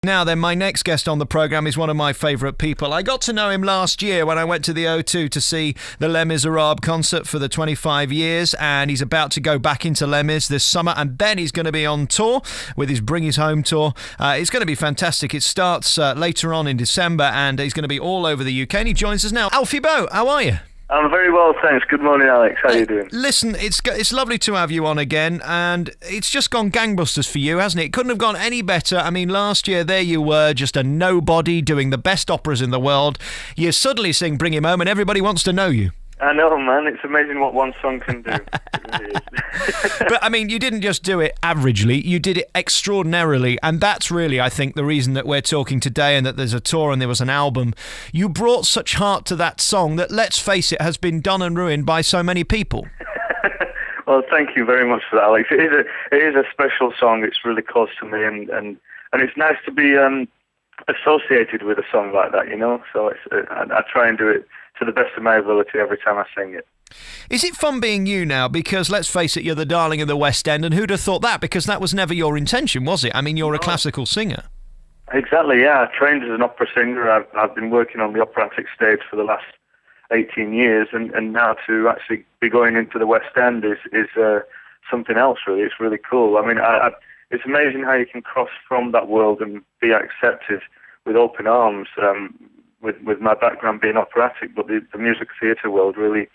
Now then, my next guest on the programme is one of my favourite people. I got to know him last year when I went to the O2 to see the Les Miserables concert for the 25 years, and he's about to go back into Les Mis this summer, and then he's going to be on tour with his Bring His Home tour. It's going to be fantastic. It starts later on in December, and he's going to be all over the UK, and he joins us now. Alfie Boe, how are you? I'm very well, thanks. Good morning, Alex. How are you doing? Listen, it's lovely to have you on again, and it's just gone gangbusters for you, hasn't it? It couldn't have gone any better. I mean, last year, there you were, just a nobody doing the best operas in the world. You suddenly sing Bring Him Home, and everybody wants to know you. I know, man. It's amazing what one song can do. It really is. But, I mean, you didn't just do it averagely, you did it extraordinarily, and that's really, I think, the reason that we're talking today and that there's a tour and there was an album. You brought such heart to that song that, let's face it, has been done and ruined by so many people. Well, thank you very much for that, Alex. It is a special song. It's really close to me, and it's nice to be associated with a song like that, you know? So I try and do it to the best of my ability every time I sing it. Is it fun being you now? Because, let's face it, you're the darling of the West End, and who'd have thought that? Because that was never your intention, was it? I mean, you're a classical singer. Exactly, yeah. I trained as an opera singer. I've been working on the operatic stage for the last 18 years, and now to actually be going into the West End is something else, really. It's really cool. I mean, it's amazing how you can cross from that world and be accepted with open arms, with my background being operatic, but the music theatre world really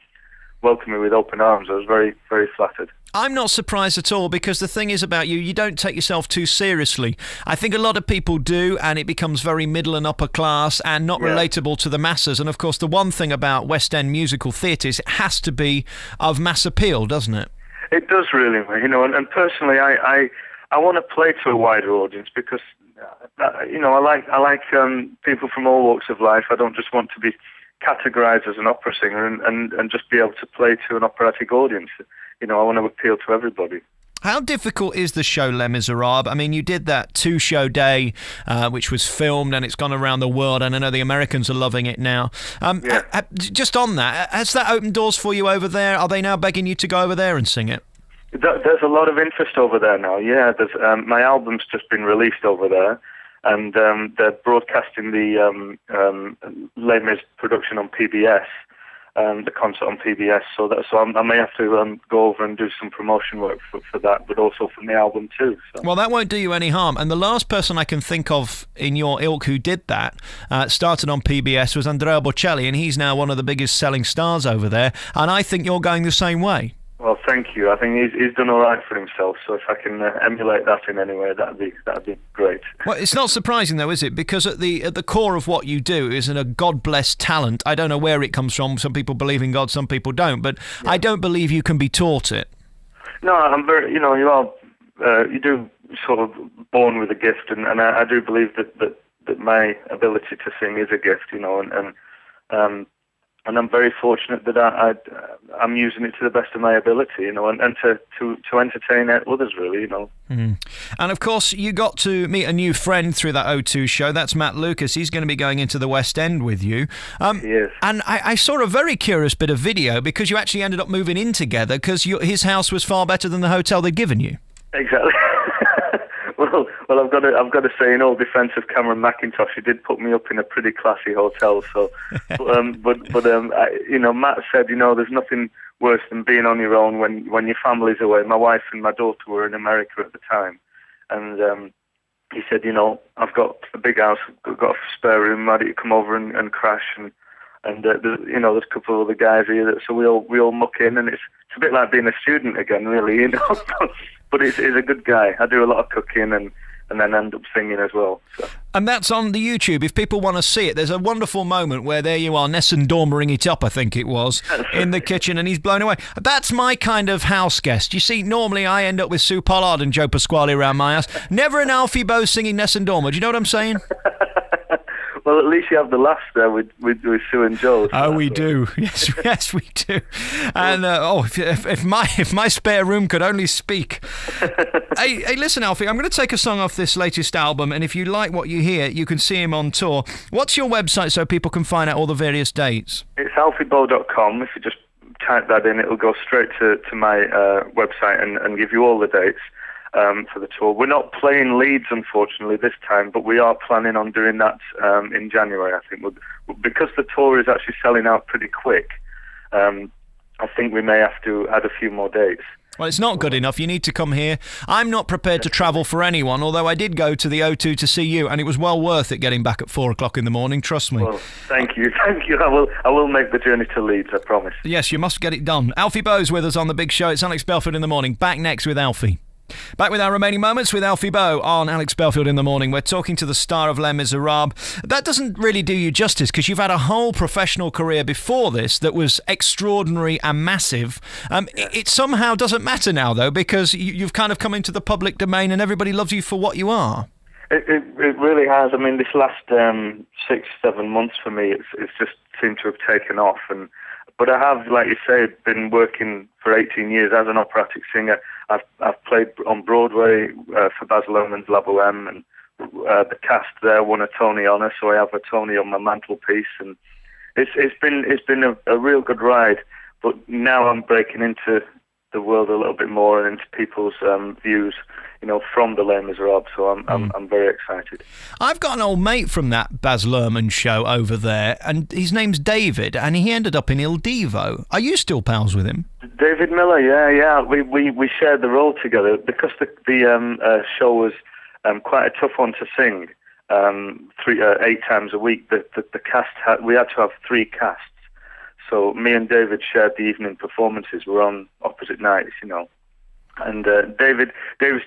welcomed me with open arms. I was very, very flattered. I'm not surprised at all, because the thing is about you, you don't take yourself too seriously. I think a lot of people do, and it becomes very middle and upper class and not relatable to the masses. And of course, the one thing about West End musical theatre is it has to be of mass appeal, doesn't it? It does really, you know, and personally, I want to play to a wider audience because, you know, I like people from all walks of life. I don't just want to be categorized as an opera singer and just be able to play to an operatic audience. You know, I want to appeal to everybody. How difficult is the show Les Miserables? I mean, you did that 2-show day, which was filmed, and it's gone around the world, and I know the Americans are loving it now. Just on that, has that opened doors for you over there? Are they now begging you to go over there and sing it? There's a lot of interest over there now, yeah. There's my album's just been released over there, and they're broadcasting the Les Mis production on PBS, the concert on PBS. So I may have to go over and do some promotion work for that, but also for the album too. So. Well, that won't do you any harm. And the last person I can think of in your ilk who did that, started on PBS, was Andrea Bocelli, and he's now one of the biggest selling stars over there. And I think you're going the same way. Well, thank you. I think he's done all right for himself. So if I can emulate that in any way, that'd be great. Well, it's not surprising though, is it? Because at the core of what you do is a God-blessed talent. I don't know where it comes from. Some people believe in God, some people don't. But yeah. I don't believe you can be taught it. No, I'm very. You know, you are. You do sort of born with a gift, and I do believe that my ability to sing is a gift. You know, and I'm very fortunate that I'm using it to the best of my ability, you know, and to entertain others, really, you know. Mm. And of course, you got to meet a new friend through that O2 show. That's Matt Lucas. He's going to be going into the West End with you. He is. And I saw a very curious bit of video because you actually ended up moving in together because his house was far better than the hotel they'd given you. Exactly. Well, I've got to say, in all defence of Cameron McIntosh, he did put me up in a pretty classy hotel. So, you know, Matt said, you know, there's nothing worse than being on your own when your family's away. My wife and my daughter were in America at the time, and he said, you know, I've got a big house, I've got a spare room, why don't you come over and crash? And you know, there's a couple of other guys here, so we all muck in, and it's a bit like being a student again, really, you know. But he's a good guy. I do a lot of cooking and then end up singing as well. So. And that's on the YouTube. If people want to see it, there's a wonderful moment where there you are, Nessun Dormering it up, I think it was, in the kitchen, and he's blown away. That's my kind of house guest. You see, normally I end up with Sue Pollard and Joe Pasquale around my house. Never an Alfie Boe singing Nessun Dorma. Do you know what I'm saying? Well, at least you have the laughs there with Sue and Joe. So we do. Yes, we do. And if my spare room could only speak. Hey, listen, Alfie, I'm going to take a song off this latest album, and if you like what you hear, you can see him on tour. What's your website so people can find out all the various dates? It's alfieboe.com. If you just type that in, it'll go straight to my website and give you all the dates. for the tour. We're not playing Leeds, unfortunately, this time, but we are planning on doing that in January, I think. Because the tour is actually selling out pretty quick, I think we may have to add a few more dates. Well, it's not good enough. You need to come here. I'm not prepared to travel for anyone, although I did go to the O2 to see you, and it was well worth it getting back at 4 o'clock in the morning, trust me. Well, thank you. I will make the journey to Leeds, I promise. Yes, you must get it done. Alfie Boe's with us on The Big Show. It's Alex Belfield in the morning. Back next with Alfie. Back with our remaining moments with Alfie Boe on Alex Belfield in the morning. We're talking to the star of Les Miserables. That doesn't really do you justice because you've had a whole professional career before this that was extraordinary and massive. It somehow doesn't matter now, though, because you've kind of come into the public domain and everybody loves you for what you are. It really has. I mean, this last 6-7 months for me, it's just seemed to have taken off. But I have, like you say, been working for 18 years as an operatic singer. I've played on Broadway for Baz Luhrmann's La Boheme, and the cast there won a Tony honour, so I have a Tony on my mantelpiece, and it's been a real good ride. But now I'm breaking into the world a little bit more and into people's views, from the Les Miserables. So I'm very excited. I've got an old mate from that Baz Luhrmann show over there, and his name's David, and he ended up in Il Divo. Are you still pals with him? David Miller, yeah. We shared the role together because the show was quite a tough one to sing. 8 times a week. The cast we had to have 3 casts. So me and David shared the evening performances. We're on opposite nights, And David's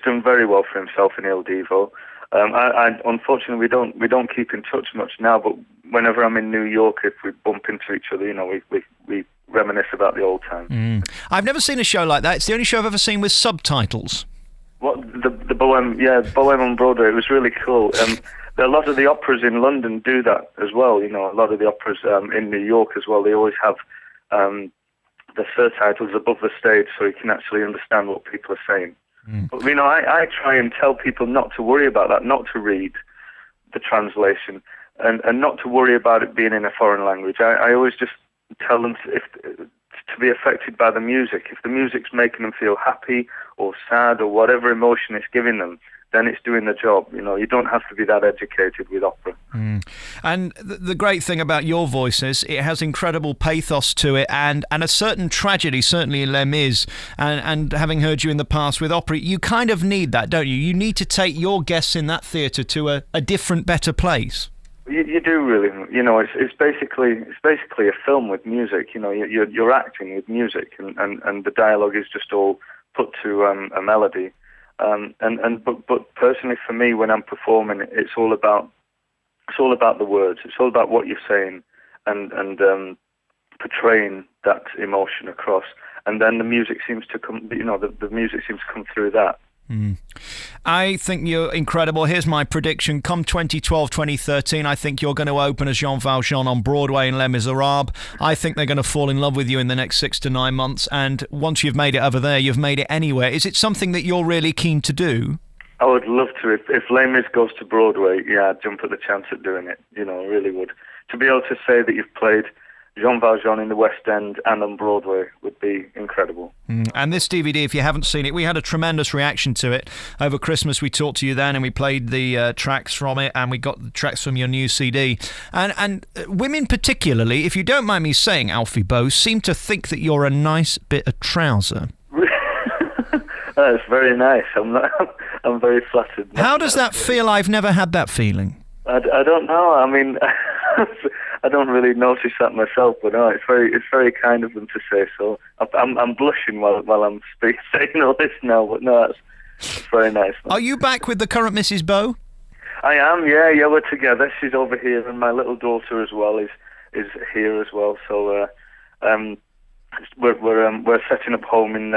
done very well for himself in Il Divo. Unfortunately, we don't keep in touch much now. But whenever I'm in New York, if we bump into each other, we reminisce about the old times. I've never seen a show like that. It's the only show I've ever seen with subtitles. What the Boheme? Yeah, Boheme on Broadway. It was really cool. A lot of the operas in London do that as well. A lot of the operas in New York as well. They always have the subtitles above the stage so you can actually understand what people are saying. But I try and tell people not to worry about that, not to read the translation, and not to worry about it being in a foreign language. I always just tell them to be affected by the music. If the music's making them feel happy or sad or whatever emotion it's giving them, then it's doing the job. You don't have to be that educated with opera. And the great thing about your voice is it has incredible pathos to it and a certain tragedy, certainly in Les Mis, and having heard you in the past with opera, you kind of need that, don't you? You need to take your guests in that theatre to a different, better place. You do really. It's basically a film with music. You're acting with music, and the dialogue is just all put to a melody. But personally for me, when I'm performing, it's all about the words. It's all about what you're saying and portraying that emotion across. And then the music seems to come. The music seems to come through that. I think you're incredible. Here's my prediction. Come 2012, 2013, I think you're going to open as Jean Valjean on Broadway in Les Miserables. I think they're going to fall in love with you in the next 6 to 9 months. And once you've made it over there, you've made it anywhere. Is it something that you're really keen to do? I would love to. If Les Mis goes to Broadway, I'd jump at the chance at doing it. I really would. To be able to say that you've played Jean Valjean in the West End and on Broadway would be incredible. And this DVD, if you haven't seen it, we had a tremendous reaction to it. Over Christmas, we talked to you then and we played the tracks from it and we got the tracks from your new CD. And women particularly, if you don't mind me saying, Alfie Boe, seem to think that you're a nice bit of trouser. That's very nice. I'm very flattered. How does that feel? I've never had that feeling. I don't know. I mean, I don't really notice that myself, but no, it's very kind of them to say so. I'm blushing while I'm saying all this now, but no, it's very nice. Man. Are you back with the current Mrs. Boe? I am. Yeah, we're together. She's over here, and my little daughter as well is here as well. So we're setting up home in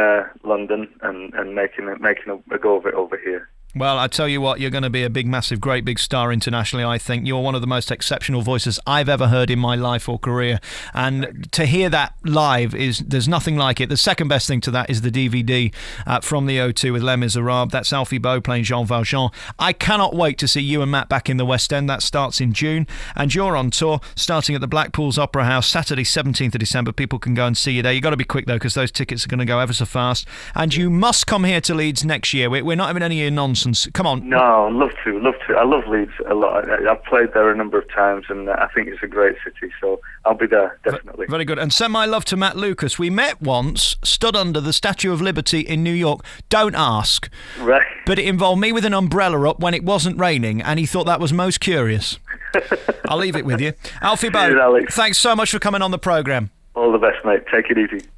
London and making a go of it over here. Well, I tell you what, you're going to be a big, massive, great big star internationally, I think. You're one of the most exceptional voices I've ever heard in my life or career. And to hear that live, there's nothing like it. The second best thing to that is the DVD from the O2 with Les Miserables. That's Alfie Boe playing Jean Valjean. I cannot wait to see you and Matt back in the West End. That starts in June. And you're on tour, starting at the Blackpool's Opera House, Saturday, 17th of December. People can go and see you there. You've got to be quick, though, because those tickets are going to go ever so fast. And you must come here to Leeds next year. We're not having any nonsense. Come on. No, I'd love to. I love Leeds a lot. I've played there a number of times, and I think it's a great city, so I'll be there, definitely. Very good. And send my love to Matt Lucas. We met once, stood under the Statue of Liberty in New York. Don't ask. Right. But it involved me with an umbrella up when it wasn't raining, and he thought that was most curious. I'll leave it with you. Alfie Boe, thanks so much for coming on the programme. All the best, mate. Take it easy.